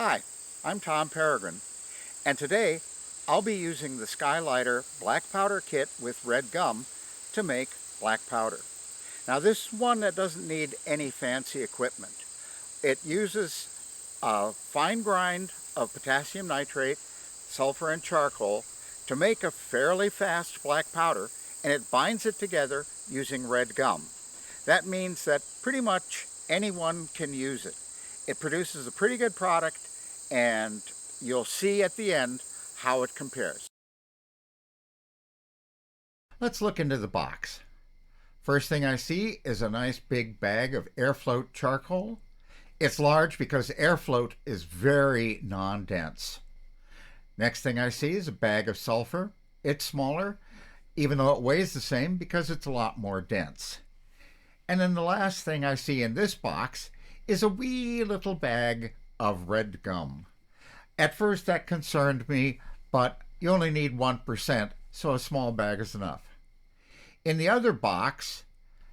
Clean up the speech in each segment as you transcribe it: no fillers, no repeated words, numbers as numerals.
Hi, I'm Tom Perigrin, and today I'll be using the Skylighter Black Powder Kit with red gum to make black powder. Now this is one that doesn't need any fancy equipment. It uses a fine grind of potassium nitrate, sulfur, and charcoal to make a fairly fast black powder, and it binds it together using red gum. That means that pretty much anyone can use it. It produces a pretty good product, and you'll see at the end how it compares. Let's look into the box. First thing I see is a nice big bag of airfloat charcoal. It's large because airfloat is very non-dense. Next thing I see is a bag of sulfur. It's smaller, even though it weighs the same because it's a lot more dense. And then the last thing I see in this box is a wee little bag of red gum. At first that concerned me, but you only need 1%, so a small bag is enough. In the other box,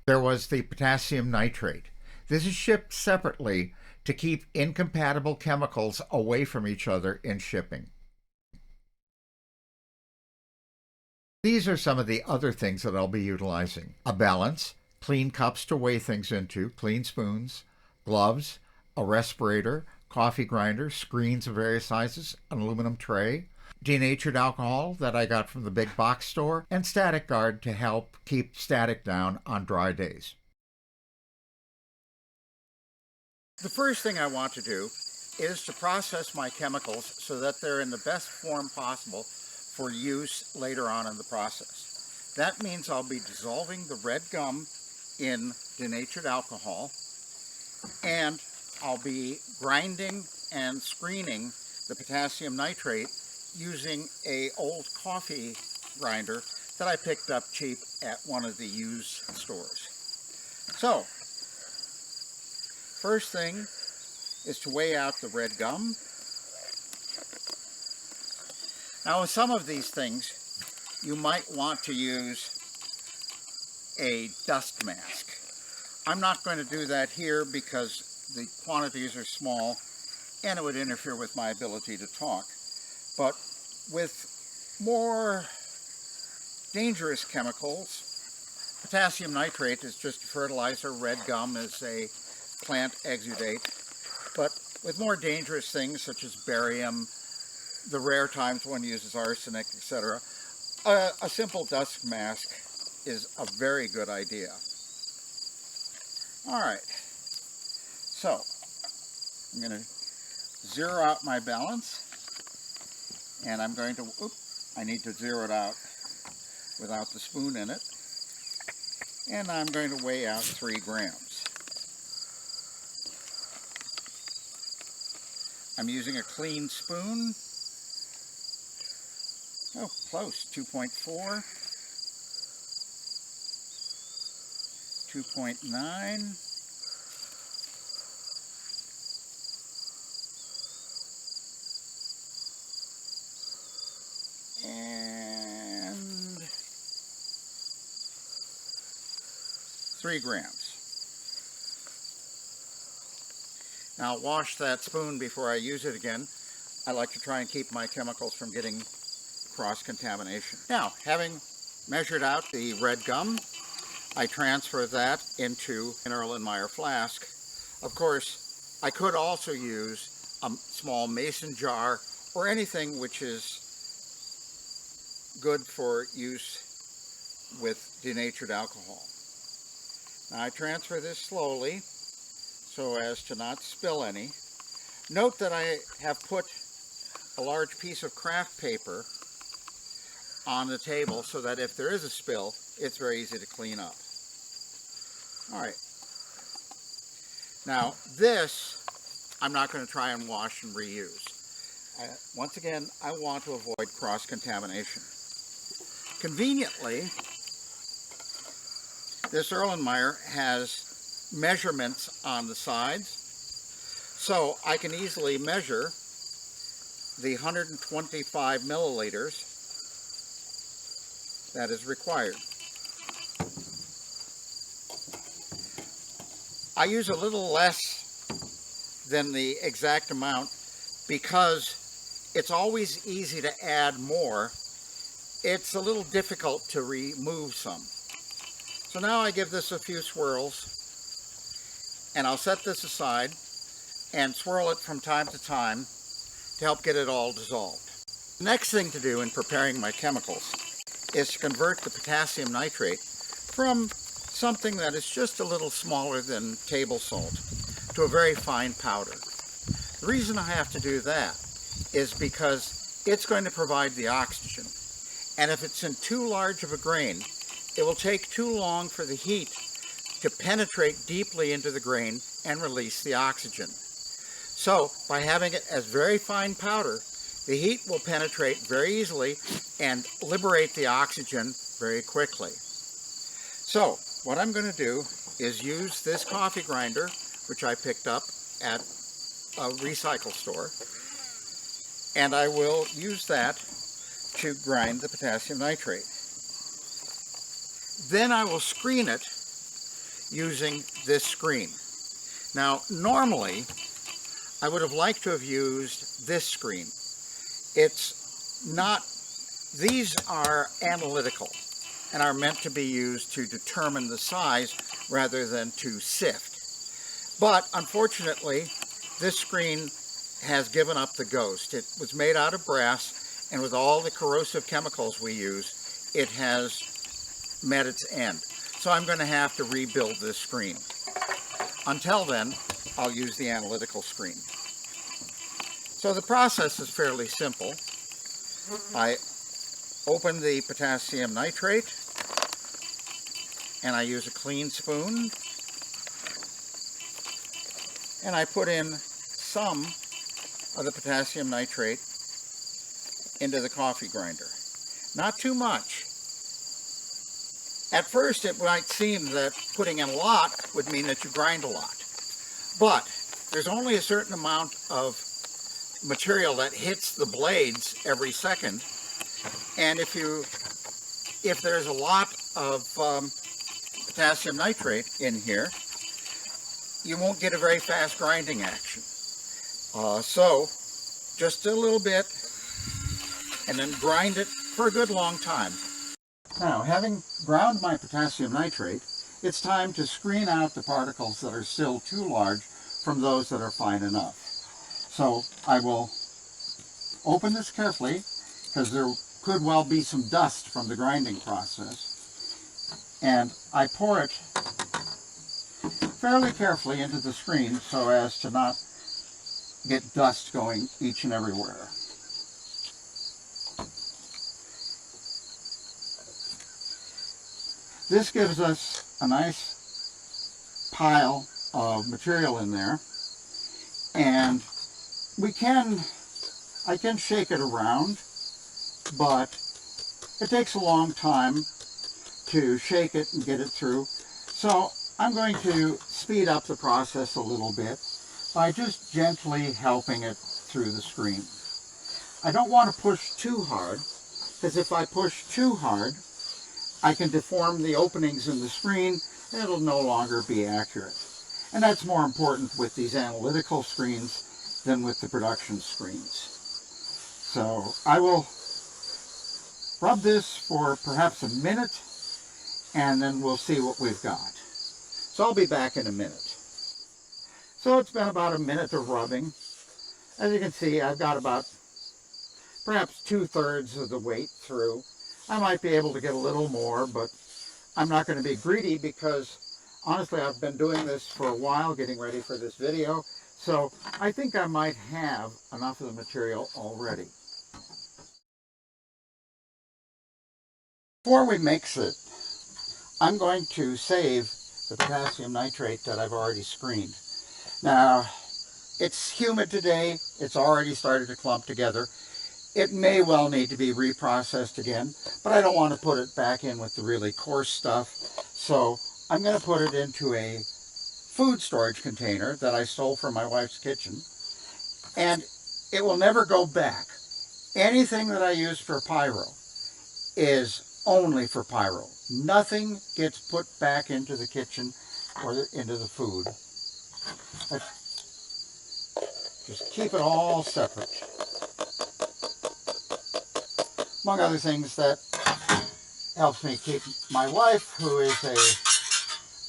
there was the potassium nitrate. This is shipped separately to keep incompatible chemicals away from each other in shipping. These are some of the other things that I'll be utilizing: a balance, clean cups to weigh things into, clean spoons, gloves, a respirator, coffee grinder, screens of various sizes, an aluminum tray, denatured alcohol that I got from the big box store, and static guard to help keep static down on dry days. The first thing I want to do is to process my chemicals so that they're in the best form possible for use later on in the process. That means I'll be dissolving the red gum in denatured alcohol, and I'll be grinding and screening the potassium nitrate using an old coffee grinder that I picked up cheap at one of the used stores. So, first thing is to weigh out the red gum. Now with some of these things, you might want to use a dust mask. I'm not going to do that here because the quantities are small and it would interfere with my ability to talk. But with more dangerous chemicals, potassium nitrate is just a fertilizer, red gum is a plant exudate. But with more dangerous things such as barium, the rare times one uses arsenic, etc., a simple dust mask is a very good idea. Alright, so I'm going to zero out my balance, and I'm going to, I need to zero it out without the spoon in it, and I'm going to weigh out 3 grams. I'm using a clean spoon. Oh, close, 2.4, 2.9, and 3 grams. Now I'll wash that spoon before I use it again. I like to try and keep my chemicals from getting cross-contamination. Now, having measured out the red gum, I transfer that into an Erlenmeyer flask. Of course, I could also use a small mason jar or anything which is good for use with denatured alcohol. Now I transfer this slowly so as to not spill any. Note that I have put a large piece of craft paper on the table so that if there is a spill, it's very easy to clean up. Alright. Now this, I'm not going to try and wash and reuse. Once again, I want to avoid cross-contamination. Conveniently, this Erlenmeyer has measurements on the sides, so I can easily measure the 125 milliliters that is required. I use a little less than the exact amount because it's always easy to add more, it's a little difficult to remove some. So now I give this a few swirls, and I'll set this aside and swirl it from time to time to help get it all dissolved. The next thing to do in preparing my chemicals is to convert the potassium nitrate from something that is just a little smaller than table salt to a very fine powder. The reason I have to do that is because it's going to provide the oxygen, and if it's in too large of a grain, it will take too long for the heat to penetrate deeply into the grain and release the oxygen. So by having it as very fine powder, the heat will penetrate very easily and liberate the oxygen very quickly. So what I'm going to do is use this coffee grinder, which I picked up at a recycle store, and I will use that to grind the potassium nitrate. Then I will screen it using this screen. Now normally I would have liked to have used this screen. It's not, these are analytical and are meant to be used to determine the size rather than to sift. But unfortunately, this screen has given up the ghost. It was made out of brass, and with all the corrosive chemicals we use, it has met its end. So I'm going to have to rebuild this screen. Until then, I'll use the analytical screen. So the process is fairly simple. I open the potassium nitrate, and I use a clean spoon, and I put in some of the potassium nitrate into the coffee grinder. Not too much. At first it might seem that putting in a lot would mean that you grind a lot. But there's only a certain amount of material that hits the blades every second. And if there's a lot of potassium nitrate in here, you won't get a very fast grinding action. So just a little bit, and then grind it for a good long time. Now, having ground my potassium nitrate, it's time to screen out the particles that are still too large from those that are fine enough. So I will open this carefully, because there could well be some dust from the grinding process, and I pour it fairly carefully into the screen so as to not get dust going each and everywhere. This gives us a nice pile of material in there, and I can shake it around, but it takes a long time to shake it and get it through. So I'm going to speed up the process a little bit by just gently helping it through the screen. I don't want to push too hard, because if I push too hard, I can deform the openings in the screen and it'll no longer be accurate. And that's more important with these analytical screens than with the production screens. So I will rub this for perhaps a minute, and then we'll see what we've got. So I'll be back in a minute. So it's been about a minute of rubbing. As you can see, I've got about perhaps 2/3 of the weight through. I might be able to get a little more, but I'm not going to be greedy because honestly I've been doing this for a while, getting ready for this video, so I think I might have enough of the material already. Before we mix it, I'm going to save the potassium nitrate that I've already screened. Now, it's humid today, it's already started to clump together. It may well need to be reprocessed again, but I don't want to put it back in with the really coarse stuff. So I'm going to put it into a food storage container that I stole from my wife's kitchen. And it will never go back. Anything that I use for pyro is only for pyro. Nothing gets put back into the kitchen or into the food. Just keep it all separate. Among other things, that helps me keep my wife, who is a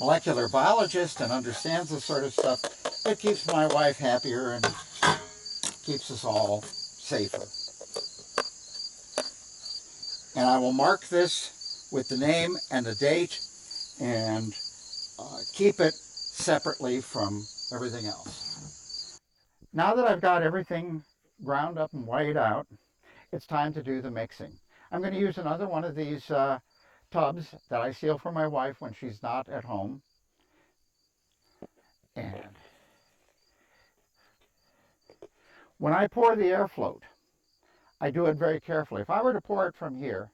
molecular biologist and understands this sort of stuff, it keeps my wife happier and keeps us all safer. And I will mark this with the name and the date and keep it separately from everything else. Now that I've got everything ground up and weighed out, it's time to do the mixing. I'm going to use another one of these tubs that I seal for my wife when she's not at home. And when I pour the air float, I do it very carefully. If I were to pour it from here,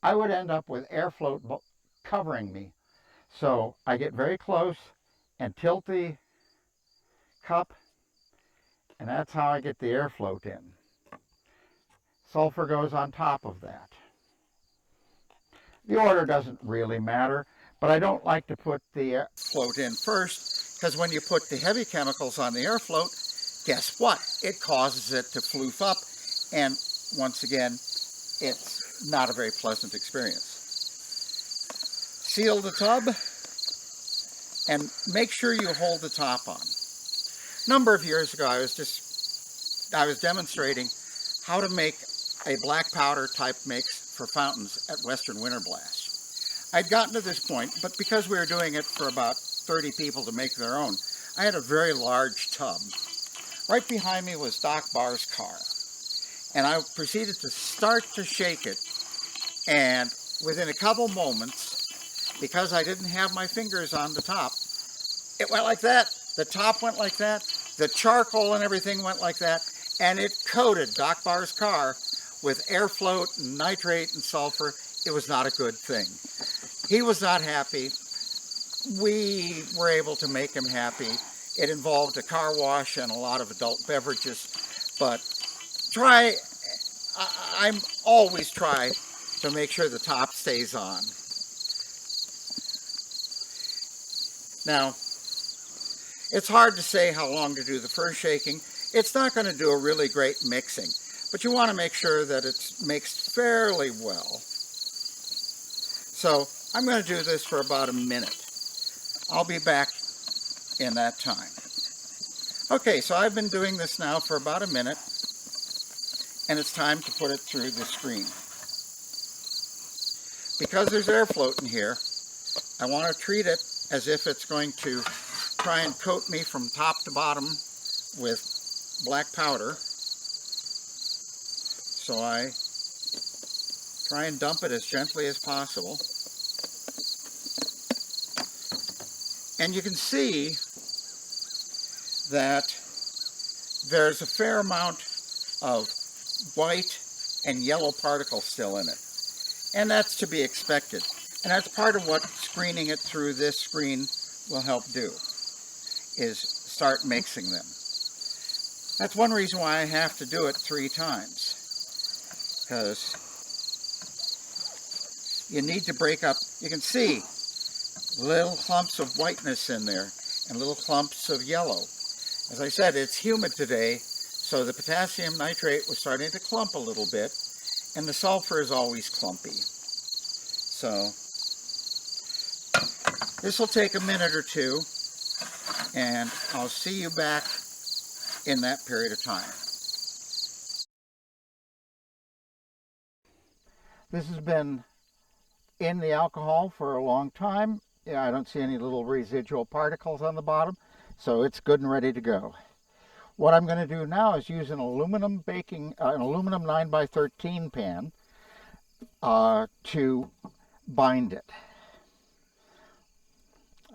I would end up with air float covering me. So I get very close and tilt the cup, and that's how I get the air float in. Sulfur goes on top of that. The order doesn't really matter, but I don't like to put the air float in first, because when you put the heavy chemicals on the air float, guess what? It causes it to floof up, and once again, it's not a very pleasant experience. Seal the tub, and make sure you hold the top on. A number of years ago, I was demonstrating how to make a black powder type mix for fountains at Western Winter Blast. I'd gotten to this point, but because we were doing it for about 30 people to make their own, I had a very large tub. Right behind me was Doc Barr's car, and I proceeded to start to shake it, and within a couple moments, because I didn't have my fingers on the top, it went like that, the top went like that, the charcoal and everything went like that, and it coated Doc Barr's car with air float and nitrate and sulfur. It was not a good thing. He was not happy. We were able to make him happy. It involved a car wash and a lot of adult beverages, but I'm always try to make sure the top stays on. Now, it's hard to say how long to do the first shaking. It's not going to do a really great mixing, but you want to make sure that it's mixed fairly well. So I'm going to do this for about a minute. I'll be back in that time. Okay, so I've been doing this now for about a minute, and it's time to put it through the screen. Because there's air float in here, I want to treat it as if it's going to try and coat me from top to bottom with black powder. So I try and dump it as gently as possible. And you can see that there's a fair amount of white and yellow particles still in it. And that's to be expected. And that's part of what screening it through this screen will help do, is start mixing them. That's one reason why I have to do it 3 times. Because you need to break up, you can see little clumps of whiteness in there and little clumps of yellow. As I said, it's humid today, so the potassium nitrate was starting to clump a little bit, and the sulfur is always clumpy. So this will take a minute or two, and I'll see you back in that period of time. This has been in the alcohol for a long time. Yeah, I don't see any little residual particles on the bottom, so it's good and ready to go. What I'm going to do now is use an aluminum 9x13 pan to bind it.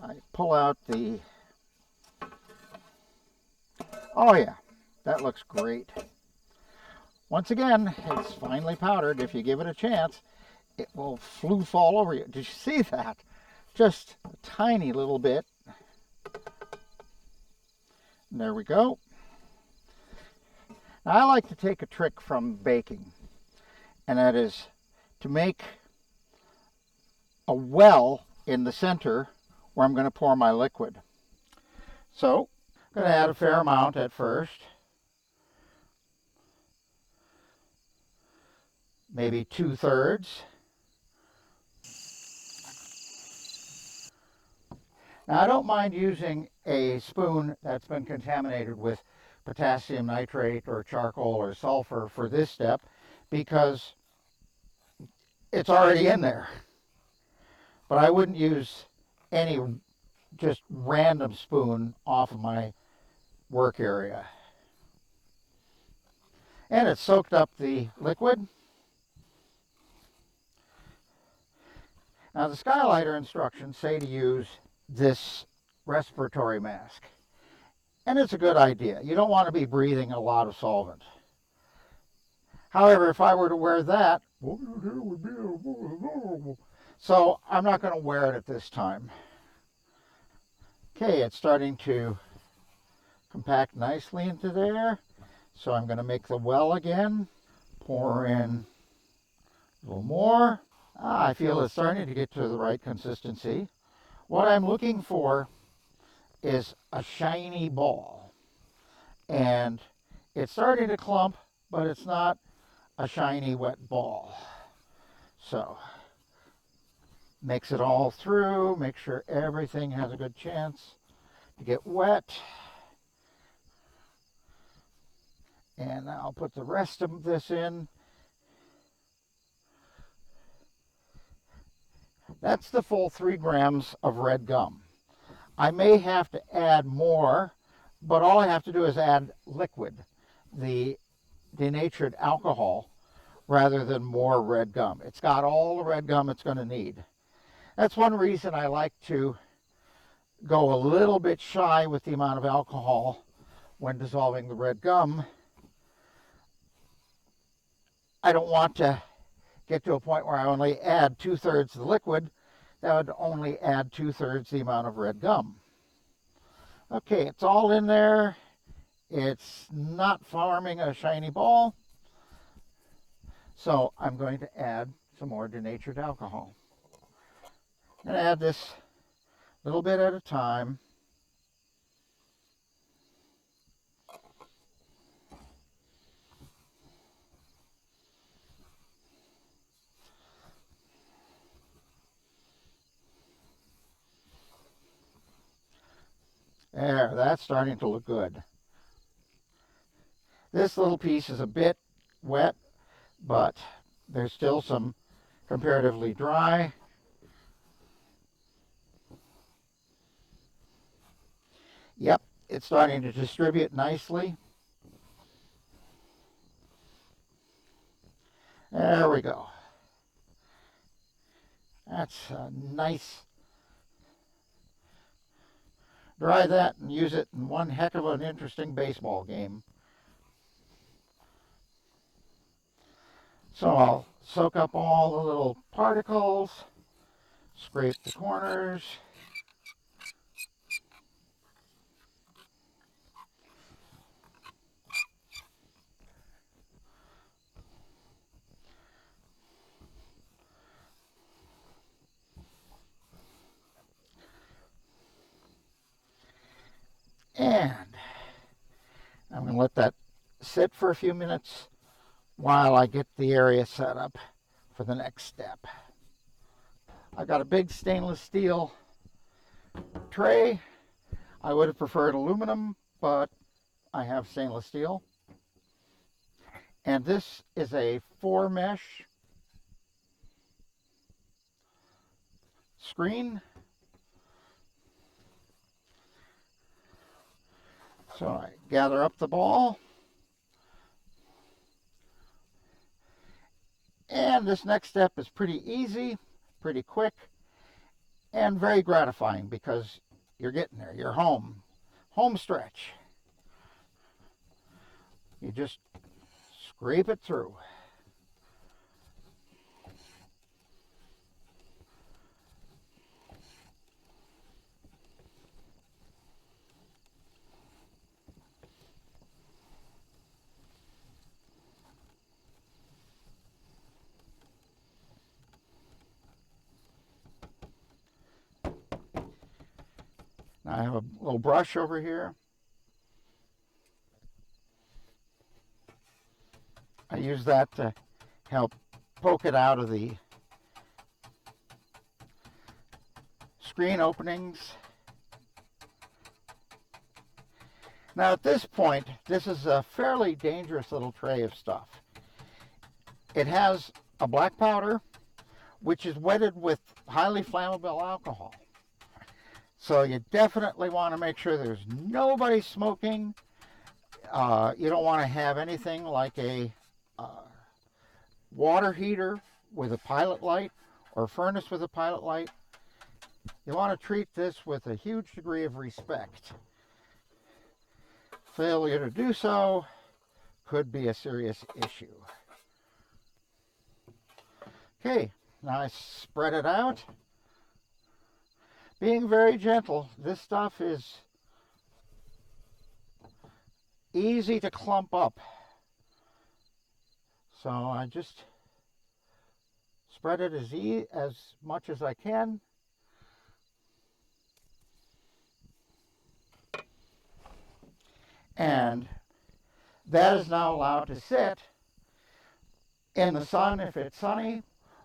I pull out the, oh yeah, that looks great. Once again, it's finely powdered. If you give it a chance, it will floof all over you. Did you see that? Just a tiny little bit. And there we go. Now, I like to take a trick from baking, and that is to make a well in the center where I'm going to pour my liquid. So I'm going to add a fair amount at first. maybe 2/3. Now I don't mind using a spoon that's been contaminated with potassium nitrate or charcoal or sulfur for this step because it's already in there. But I wouldn't use any just random spoon off of my work area. And it soaked up the liquid. Now the Skylighter instructions say to use this respiratory mask. And it's a good idea. You don't want to be breathing a lot of solvent. However, if I were to wear that, so I'm not going to wear it at this time. Okay, it's starting to compact nicely into there. So I'm going to make the well again. Pour in a little more. I feel it's starting to get to the right consistency. What I'm looking for is a shiny ball. And it's starting to clump, but it's not a shiny wet ball. So mix it all through, make sure everything has a good chance to get wet. And I'll put the rest of this in. That's the full 3 grams of red gum. I may have to add more, but all I have to do is add liquid, the denatured alcohol, rather than more red gum. It's got all the red gum it's going to need. That's one reason I like to go a little bit shy with the amount of alcohol when dissolving the red gum. I don't want to get to a point where I only add 2/3 the liquid. That would only add 2/3 the amount of red gum. Okay, it's all in there. It's not forming a shiny ball. So I'm going to add some more denatured alcohol. I'm going to add this a little bit at a time. There, that's starting to look good. This little piece is a bit wet, but there's still some comparatively dry. Yep, it's starting to distribute nicely. There we go. That's a nice. Dry that and use it in one heck of an interesting baseball game. So I'll soak up all the little particles, scrape the corners. And I'm going to let that sit for a few minutes while I get the area set up for the next step. I've got a big stainless steel tray. I would have preferred aluminum, but I have stainless steel. And this is a 4-mesh screen. So I gather up the ball. And this next step is pretty easy, pretty quick, and very gratifying because you're getting there. You're home. Home stretch. You just scrape it through. Now I have a little brush over here. I use that to help poke it out of the screen openings. Now at this point, this is a fairly dangerous little tray of stuff. It has a black powder, which is wetted with highly flammable alcohol. So you definitely want to make sure there's nobody smoking. You don't want to have anything like a water heater with a pilot light or furnace with a pilot light. You want to treat this with a huge degree of respect. Failure to do so could be a serious issue. Okay, now I spread it out. Being very gentle, this stuff is easy to clump up. So I just spread it as much as I can. And that is now allowed to sit in the sun if it's sunny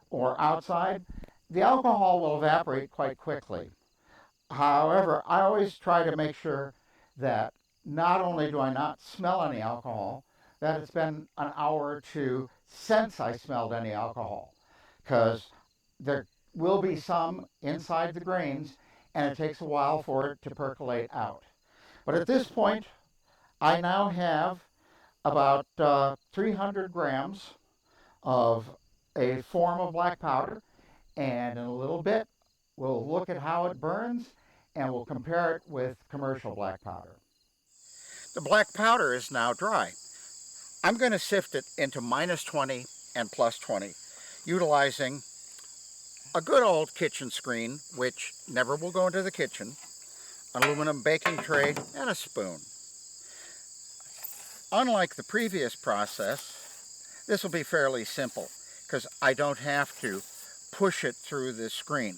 or outside. The alcohol will evaporate quite quickly. However, I always try to make sure that not only do I not smell any alcohol, that it's been an hour or two since I smelled any alcohol, because there will be some inside the grains and it takes a while for it to percolate out. But at this point, I now have about 300 grams of a form of black powder, and in a little bit we'll look at how it burns and we'll compare it with commercial black powder. The black powder is now dry. I'm going to sift it into -20 and +20, utilizing a good old kitchen screen, which never will go into the kitchen, an aluminum baking tray, and a spoon. Unlike the previous process, this will be fairly simple because I don't have to push it through the screen.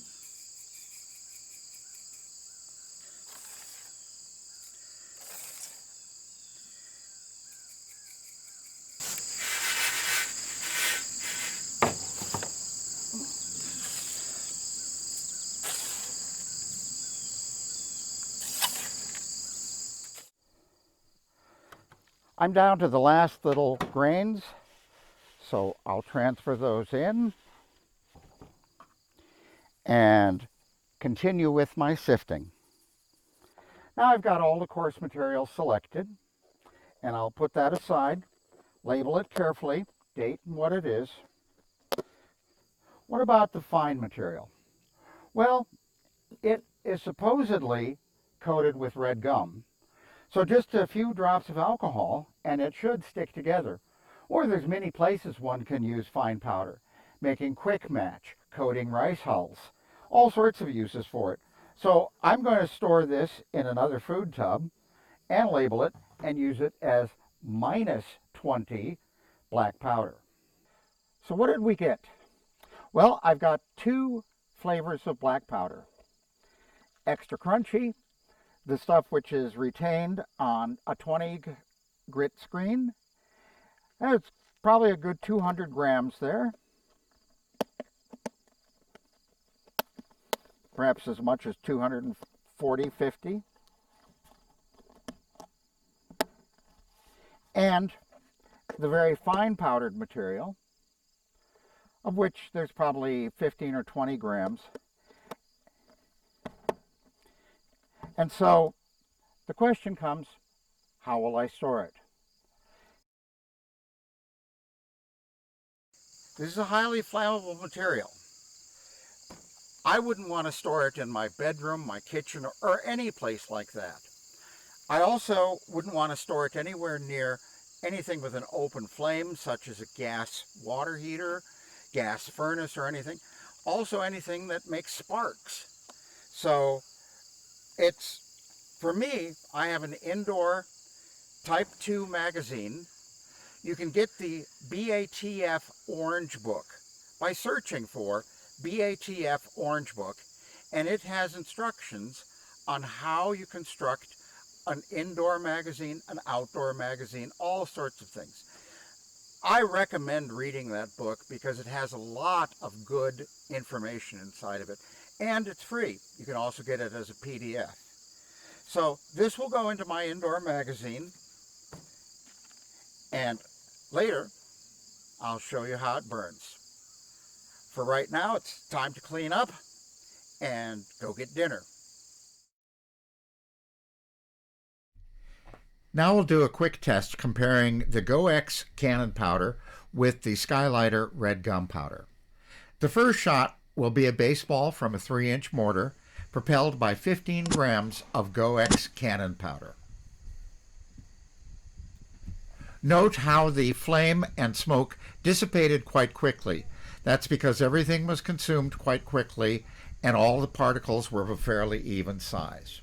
I'm down to the last little grains, so I'll transfer those in and continue with my sifting. Now I've got all the coarse material selected, and I'll put that aside, label it carefully, date and what it is. What about the fine material? Well, it is supposedly coated with red gum. So just a few drops of alcohol and it should stick together. Or there's many places one can use fine powder, making quick match, coating rice hulls, all sorts of uses for it. So I'm going to store this in another food tub and label it and use it as -20 black powder. So what did we get? Well, I've got two flavors of black powder. Extra crunchy, the stuff which is retained on a 20 grit screen. And it's probably a good 200 grams there. Perhaps as much as 240, 50. And the very fine powdered material, of which there's probably 15 or 20 grams. And so the question comes, how will I store it? This is a highly flammable material. I wouldn't want to store it in my bedroom, my kitchen, or any place like that. I also wouldn't want to store it anywhere near anything with an open flame, such as a gas water heater, gas furnace, or anything. Also anything that makes sparks. So it's, for me, I have an indoor Type 2 magazine. You can get the BATF Orange Book by searching for BATF Orange Book, and it has instructions on how you construct an indoor magazine, an outdoor magazine, all sorts of things. I recommend reading that book because it has a lot of good information inside of it. And it's free. You can also get it as a PDF. So this will go into my indoor magazine. And later, I'll show you how it burns. For right now, it's time to clean up and go get dinner. Now we'll do a quick test comparing the GoX cannon powder with the Skylighter red gum powder. The first shot will be a baseball from a 3-inch mortar propelled by 15 grams of GoX cannon powder. Note how the flame and smoke dissipated quite quickly. That's because everything was consumed quite quickly and all the particles were of a fairly even size.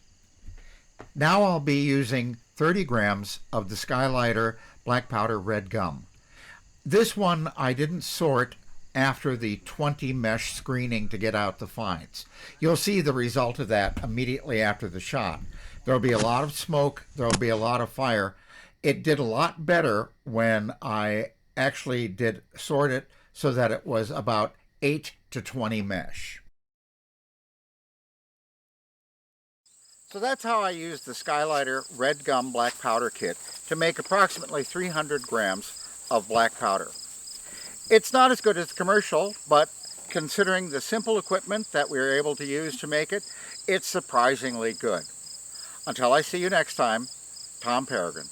Now I'll be using 30 grams of the Skylighter Black Powder Red Gum. This one I didn't sort after the 20 mesh screening to get out the fines. You'll see the result of that immediately after the shot. There'll be a lot of smoke, there'll be a lot of fire. It did a lot better when I actually did sort it so that it was about 8 to 20 mesh. So that's how I used the Skylighter Red Gum Black Powder Kit to make approximately 300 grams of black powder. It's not as good as the commercial, but considering the simple equipment that we were able to use to make it, it's surprisingly good. Until I see you next time, Tom Perigrin.